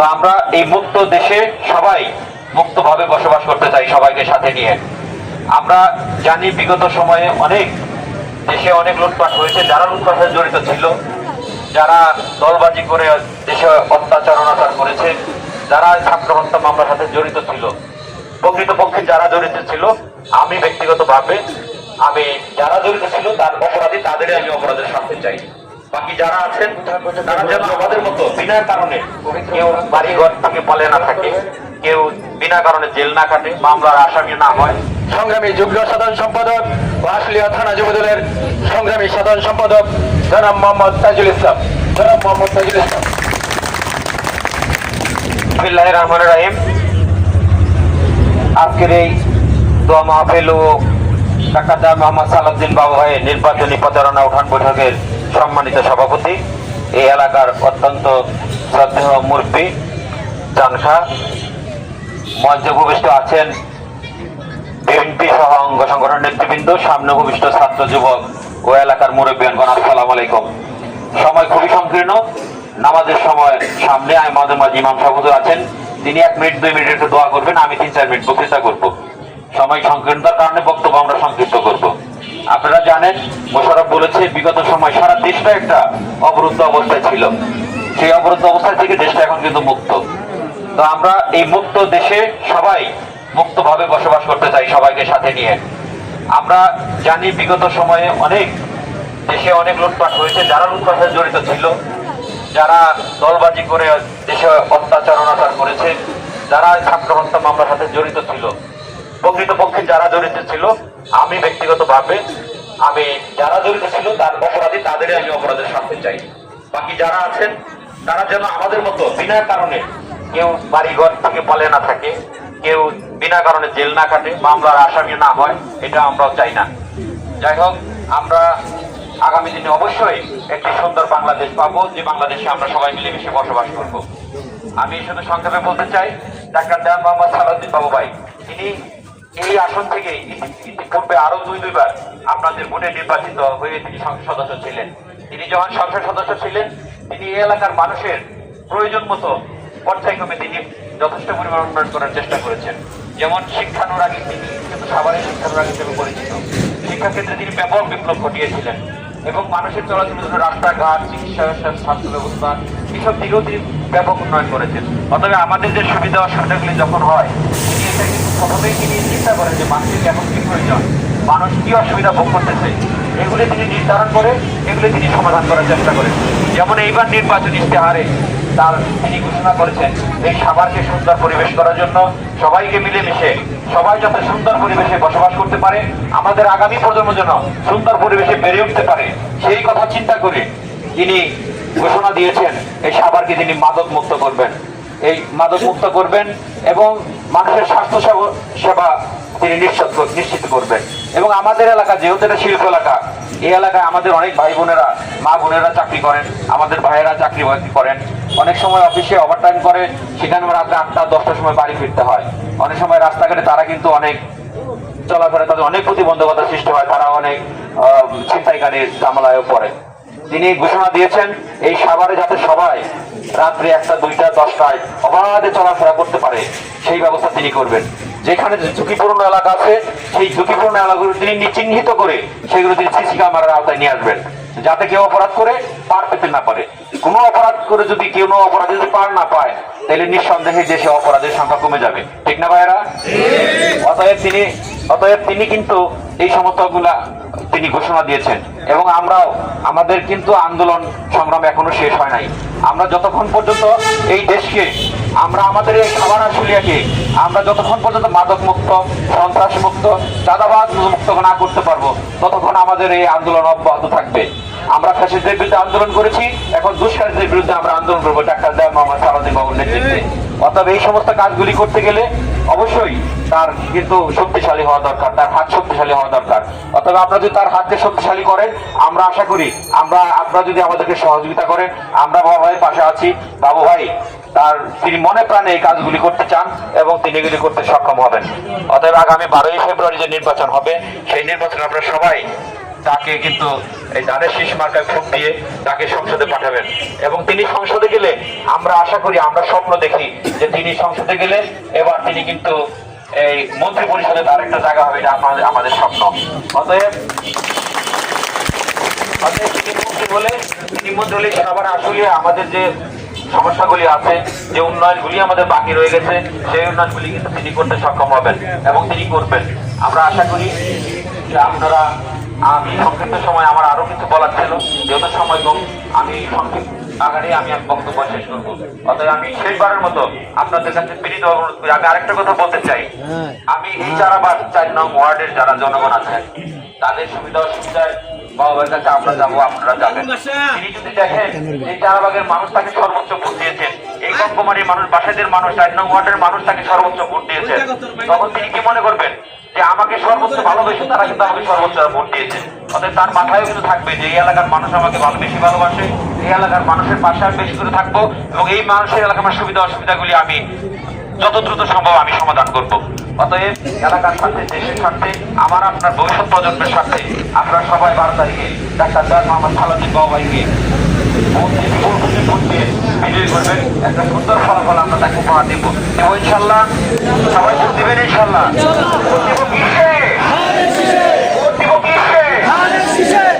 তো আমরা এই মুক্ত দেশে সবাই মুক্তভাবে বসবাস করতে চাই, সবাইকে সাথে নিয়ে। আমরা জানি বিগত সময়ে অনেক দেশে অনেক লুটপাট হয়েছে, যারা লুটপাটে জড়িত ছিল, যারা দলবাজি করে দেশে অত্যাচার অনাচার করেছে, যারা ছাত্র হত্যা মামলার সাথে জড়িত ছিল, প্রকৃতপক্ষে যারা জড়িত ছিল, আমি ব্যক্তিগতভাবে যারা জড়িত ছিল তার অপরাধী, তাদেরই আমি অপরাধের শাস্তি চাই। বাকি যারা আছেন তারা যেন আমাদের মতো বিনা কারণে কেউ বাড়িঘর থেকে পালিয়ে না থাকে, কেউ বিনা কারণে জেল না কাটে, মামলার আসামি না হয়। সংগ্রামী যুগ্ম সাধারণ সম্পাদক ও আশুলিয়া থানা যুবদলের সংগ্রামী সাধারণ সম্পাদক জনাব মোহাম্মদ তাজুল ইসলাম। বিসমিল্লাহির রহমানির রহিম। আজকের এই দোয়া মাহফিল ও ডাক্তার মোহাম্মদ সালাউদ্দিন বাবু ভাইয়ের নির্বাচনী প্রচারণা উঠান বৈঠকের সম্মানিত সভাপতি, এই এলাকার অত্যন্ত শ্রদ্ধেয় মুরব্বী জানখা, মঞ্চে উপবিষ্ট আছেন বিএনপি সহ অঙ্গ সংগঠন নেতৃবৃন্দ, সামনে উপবিষ্ট ছাত্র যুবক ও এলাকার মুরব্বীগণ, আসসালামু আলাইকুম। সময় খুবই সংকীর্ণ, নামাজের সময় সামনে। আমাদের মাঝে ইমাম সাহেব হুজুর আছেন, তিনি 1 মিনিট 2 মিনিট একটু দোয়া করবেন, আমি 3-4 মিনিট বক্তৃতা করব। সময় সংকীর্ণতার কারণে বক্তব্য আমরা সংক্ষিপ্ত করব। আপনারা জানেন, মোশাররফ বলেছে বিগত সময় সারা দেশটা একটা অবরুদ্ধ অবস্থায় ছিল, সেই অবরুদ্ধ অবস্থা থেকে দেশটা এখন কিন্তু মুক্ত। তো আমরা এই মুক্ত দেশে সবাই মুক্তভাবে বসবাস করতে চাই, সবাইকে সাথে নিয়ে। আমরা জানি বিগত সময়ে অনেক দেশে অনেক লুটপাট হয়েছে, যারা লুটপাটে জড়িত ছিল, যারা দলবাজি করে দেশে অত্যাচার অনাচার করেছে, যারা ছাত্র হত্যা মামলার সাথে জড়িত ছিল, প্রকৃতপক্ষে যারা জড়িত ছিল, আমি ব্যক্তিগতভাবে যারা জড়িত ছিল তার অপরাধী, তাদেরই আমি অপরাধের শাস্তি চাই। বাকি যারা আছেন তারা যেন আমাদের মতো বিনা কারণে কেউ বাড়িঘর থেকে পালিয়ে না থাকে, কেউ বিনা কারণে জেল না কাটে, মামলার আসামি না হয়, এটা আমরাও চাই না। যাই হোক, আমরা আগামী দিনে অবশ্যই একটি সুন্দর বাংলাদেশ পাবো, যে বাংলাদেশে আমরা সবাই মিলেমিশে বসবাস করব। আমি শুধু সংক্ষেপে বলতে চাই, ডাক্তার মোহাম্মদ সালাউদ্দিন বাবু ভাই, তিনি এই আসন থেকে ইতিপূর্বে আরো 2-2 বার আপনাদের ভোটে নির্বাচিত হয়ে তিনি সংসদ সদস্য ছিলেন। তিনি যখন সংসদ সদস্য ছিলেন, তিনি এই এলাকার মানুষের প্রয়োজন মতো পর্যায়ক্রমে তিনি যথেষ্ট পরিমাণ উন্নয়ন করার চেষ্টা করেছেন। যেমন শিক্ষানুরাগী, তিনি কিন্তু সাভারের শিক্ষানুরাগী হিসেবে পরিচিত। শিক্ষাক্ষেত্রে তিনি ব্যাপক বিপ্লব ঘটিয়েছিলেন এবং মানুষের চলাচলের জন্য রাস্তাঘাট, চিকিৎসা ব্যবস্থা, স্বাস্থ্য ব্যবস্থা, এইসব দিকেও তিনি ব্যাপক উন্নয়ন করেছেন। অতএব আমাদের যে সুবিধা অসুবিধাগুলি যখন হয়, তিনি এটা কিন্তু প্রথমেই তিনি চিন্তা করেন যে মানুষের এখন কি প্রয়োজন, মানুষ কি অসুবিধা ভোগ করতেছে, এগুলি তিনি নির্ধারণ করে এগুলি তিনি সমাধান করার চেষ্টা করেন। যেমন এইবার নির্বাচনী ইশতেহারে তিনি ঘোষণা করেছেন এই সাভারকে সুন্দর পরিবেশ করার জন্য সবাইকে মিলেমিশে সবাই যাতে সুন্দর পরিবেশে বসবাস করতে পারে, আমাদের আগামী প্রজন্ম যেন সুন্দর পরিবেশে বেড়ে উঠতে পারে, সেই কথা চিন্তা করে তিনি ঘোষণা দিয়েছেন এই সাভারকে তিনি মাদক মুক্ত করবেন, এবং মানুষের স্বাস্থ্য সেবা তিনি নিশ্চিত করবেন। এবং আমাদের এলাকা যেহেতু এটা শিল্প এলাকা, এই এলাকায় আমাদের অনেক ভাই বোনেরা, মা বোনেরা চাকরি করেন, আমাদের ভাইয়েরা চাকরি বাকরি করেন, অনেক সময় অফিসে ওভারটাইম করে, সেখানে রাত্রে 8টা-10টার সময় বাড়ি ফিরতে হয়। অনেক সময় রাস্তাঘাটে তারা কিন্তু অনেক চলাফেরা, তাদের অনেক প্রতিবন্ধকতা সৃষ্টি হয়, তারা অনেক ছিনতাইকারীর ঝামেলায়ও পড়ে। তিনি ঘোষণা দিয়েছেন এই সাভারে যাতে সবাই রাত্রে 1টা, 2টা, 10টায় অবাধে চলাফেরা করতে পারে, সেই ব্যবস্থা তিনি করবেন। যেখানে ঝুঁকিপূর্ণ এলাকা আছে, সেই ঝুঁকিপূর্ণ এলাকাগুলো তিনি চিহ্নিত করে সেগুলো তিনি সিসি ক্যামেরার আওতায় নিয়ে আসবেন, যাতে কেউ অপরাধ করে পার পেতে না পারে। কোনো অপরাধ করে যদি কেউ অপরাধী যদি পার না পায়, তাহলে নিঃসন্দেহে দেশে অপরাধের সংখ্যা কমে যাবে, ঠিক না ভাইয়েরা? অতএব তিনি কিন্তু এই সমস্তগুলা তিনি ঘোষণা দিয়েছেন। এবং আমাদের কিন্তু আন্দোলন সংগ্রাম এখনো শেষ হয় নাই। আমরা যতক্ষণ পর্যন্ত এই দেশকে, আমাদের এই সাভার আশুলিয়াকে আমরা যতক্ষণ পর্যন্ত মাদক মুক্ত, সন্ত্রাস মুক্ত, চাঁদাবাজ মুক্ত না করতে পারবো, ততক্ষণ আমাদের এই আন্দোলন অব্যাহত থাকবে। আমরা ফ্যাসিস্টদের বিরুদ্ধে আন্দোলন করেছি, এখন দুষ্কারীদের বিরুদ্ধে আমরা আন্দোলন করবো ডাক্তার মোহাম্মদ সালাউদ্দিন বাবুর নেতৃত্বে। অতএব এই সমস্ত কাজগুলি করতে গেলে অবশ্যই তার কিন্তু শক্তিশালী হওয়া দরকার, তার হাত শক্তিশালী হওয়া দরকার। অতএব আপনারা যদি তার হাতকে শক্তিশালী করেন, আমরা আশা করি আপনারা যদি আমাদেরকে সহযোগিতা করেন, আমরা বাবু ভাইয়ের পাশে আছি। বাবু ভাই তিনি মনে প্রাণে এই কাজগুলি করতে চান এবং তিনি এগুলি করতে সক্ষম হবেন। অতএব আগামী 12ই ফেব্রুয়ারি যে নির্বাচন হবে, সেই নির্বাচনে আপনারা সবাই তাকে কিন্তু এই ধানের শীষ মার্কায় ভোট দিয়ে তাকে সংসদে পাঠাবেন। এবং তিনি সংসদে গেলে আমরা আশা করি, আমরা স্বপ্ন দেখি যে তিনি সংসদে গেলে এবার তিনি কিন্তু এই মন্ত্রী পরিষদে তার একটা জায়গা হবে, এটা আমাদের স্বপ্ন। অতএব তিনি মন্ত্রী হলে সবার আসলে আমাদের যে সমস্যাগুলি আছে, যে উন্নয়নগুলি আমাদের বাকি রয়ে গেছে, সেই উন্নয়নগুলি কিন্তু তিনি করতে সক্ষম হবেন এবং তিনি করবেন। আমরা আশা করি যে আপনারা, আমি সংক্ষিপ্ত সময়, আমার আরো কিছু বলার ছিল, যেহেতু সময় কম, আমি সংক্ষিপ্ত আকারে আমি বক্তব্য শেষ করবো। অতএব আমি শেষবারের মতো আপনাদের কাছে বিনীত অনুরোধ করি। আমি আরেকটা কথা বলতে চাই, আমি এই চারাবাগ 4 নং ওয়ার্ডের যারা জনগণ আছেন তাদের সুবিধা অসুবিধায় বাবার কাছে আমরা যাবো, আপনারা যাবেন। তিনি যদি দেখেন এই চারাবাগের মানুষ তাকে সর্বোচ্চ ভোট দিয়েছেন, এই গঙ্গমারির মানুষ, বাসাইদের মানুষ, 4 নং ওয়ার্ডের মানুষ তাকে সর্বোচ্চ ভোট দিয়েছেন, তখন তিনি কি মনে করবেন যে আমাকে সর্বোচ্চ ভালোবেসে তারা কিন্তু আমাকে সর্বোচ্চ ভোট দিয়েছে। অতএব তার মাথায়ও কিন্তু থাকবে যে এই এলাকার মানুষ আমাকে বেশি ভালোবাসে, এই এলাকার মানুষের পাশে আমি বেশি করে থাকবো এবং এই মানুষের এলাকার সুবিধা অসুবিধাগুলি আমি যত দ্রুত সম্ভব আমি সমাধান করব। অতএব এলাকার স্বার্থে, দেশের স্বার্থে, আমার আপনার ভবিষ্যৎ প্রজন্মের স্বার্থে আপনারা সবাই 12 তারিখে ডাক্তার জয় মোহাম্মদ সালাউদ্দিন বাবু ভাইকে বিজয়ী করবেন। একটা সুন্দর ফলাফল আমরা তাকে উপহার দিব। ইনশাল্লাহ সবাই ভোট দিবেন, ইনশাল্লাহ।